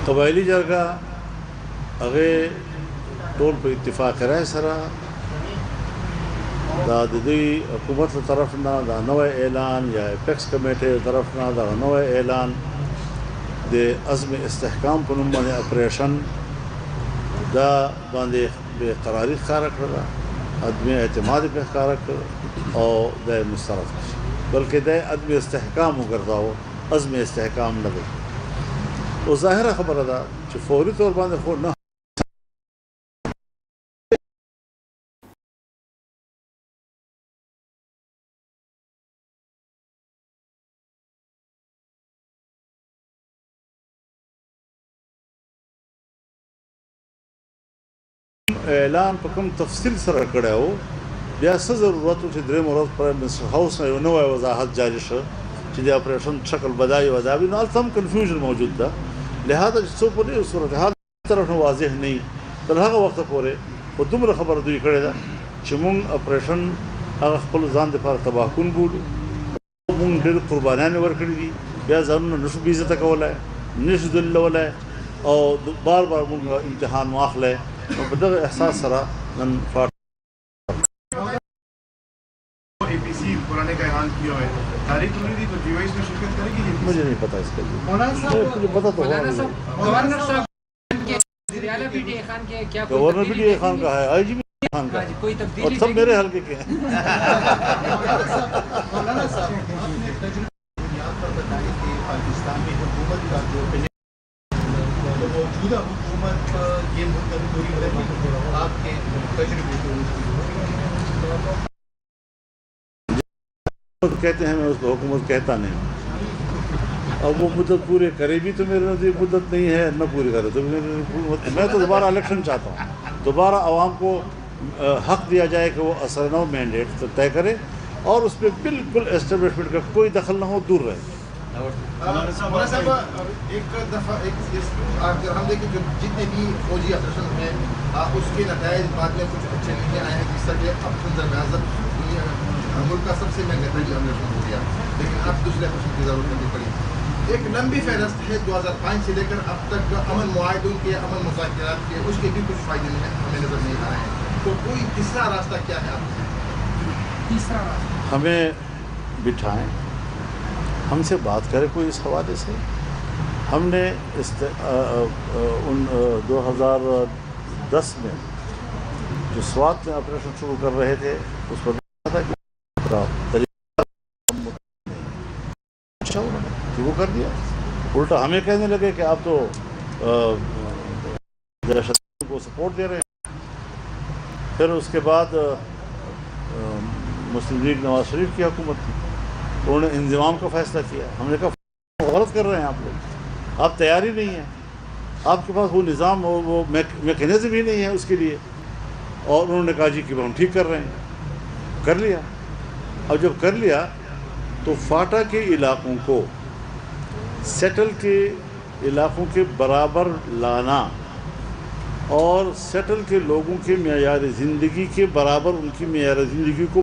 قبائلی جرگہ اگے ټول په اتفاق رائے سره دا د دوی حکومت طرف نه دا نوې اعلان یا اپیکس کمیټې طرف نه دا نوې اعلان د عزم استحکام په نوم باندې اپریشن دا باندې به قراری ښکاره کړه عدم اعتماد په ښکاره کړ او د مسترد بلکې د عدم استحکام وګرځاو عزم استحکام نه دی او ظاهره خبره ده چې فوري طور باندې خو نه اعلان په کوم تفصیل سره کړو بیا څه ضرورت چې درې مراد پر منسټر هاوس نه یو نوې وضاحت جاری شو چې د اپریشن شکل بدایي ودابي نو تم کنفیوژن موجود ده لہذا چې څو په دې صورتحال طرف واضح نه تر هغه وخت پورې په دومره خبر دوی کړی ده چې مونږ اپریشن هغه خپل ځان د لپاره تباه کون بولو مونږ ډېر قربانیان ورکړي دي بیا ځانونه نشو بې عزته کولای نشو ذلولای او بار بار مونږ امتحان واخلای اور بدر احساس سرا نن فاٹ اے پی سی پرانے کا اعلان کیا ہے تاریخ نہیں دی تو جی وائی اس میں شرکت کرے گی مجھے نہیں پتا اس کے لیے مجھے پتا تو گورنر صاحب وزیراعلیٰ پی ٹی اے خان کے کیا governor P T A Khan کا ہے آئی جی پی خان کا کوئی تبدیلی اور سب میرے حلقے کے ہیں مولانا صاحب اپنے تجربے یہاں پر بتائیں کہ پاکستان میں حکومت کا جو موجودہ حکومت یہ منتظر رہی آپ کے تجربے کہتے ہیں میں اس کو حکومت کہتا نہیں اب وہ مدت پورے کرے بھی تو میرے نزدیک مدت نہیں ہے نہ پوری کرے تو میں تو دوبارہ الیکشن چاہتا ہوں دوبارہ عوام کو حق دیا جائے کہ وہ اثر نو مینڈیٹ طے کرے اور اس پہ بالکل اسٹیبلشمنٹ کا کوئی دخل نہ ہو دور رہے مولانا صاحب ایک دفعہ ہم دیکھیں جو جتنے بھی فوجی آپریشن ہیں اس کے نتائج بعد میں کچھ اچھے نہیں آئے ہیں جس طرح اعظم ملک کا سب سے مہنگا ترین آپریشن ہو گیا لیکن اب دوسرے آپریشن کی ضرورت نہیں پڑی ایک لمبی فہرست ہے 2005 سے لے کر اب تک امن معاہدوں کے امن مذاکرات کے اس کے بھی کچھ فائدے ہمیں نظر نہیں آ رہے ہیں تو کوئی تیسرا راستہ کیا ہے آپ تیسرا راستہ ہمیں بٹھائیں ہم سے بات کرے کوئی اس حوالے سے ہم نے 2010 میں جو سوات میں آپریشن شروع کر رہے تھے اس پر شروع کر دیا الٹا ہمیں کہنے لگے کہ آپ تو دہشت کو سپورٹ دے رہے ہیں پھر اس کے بعد مسلم لیگ نواز شریف کی حکومت تھی انہوں نے انضمام کا فیصلہ کیا ہم نے کہا غلط کر رہے ہیں آپ لوگ آپ تیاری نہیں ہیں آپ کے پاس وہ نظام اور وہ میکینزم ہی نہیں ہے اس کے لیے اور انہوں نے کہا جی کہ ہم ٹھیک کر رہے ہیں کر لیا اب جب کر لیا تو فاٹا کے علاقوں کو سیٹل کے علاقوں کے برابر لانا اور سیٹل کے لوگوں کے معیار زندگی کے برابر ان کی معیار زندگی کو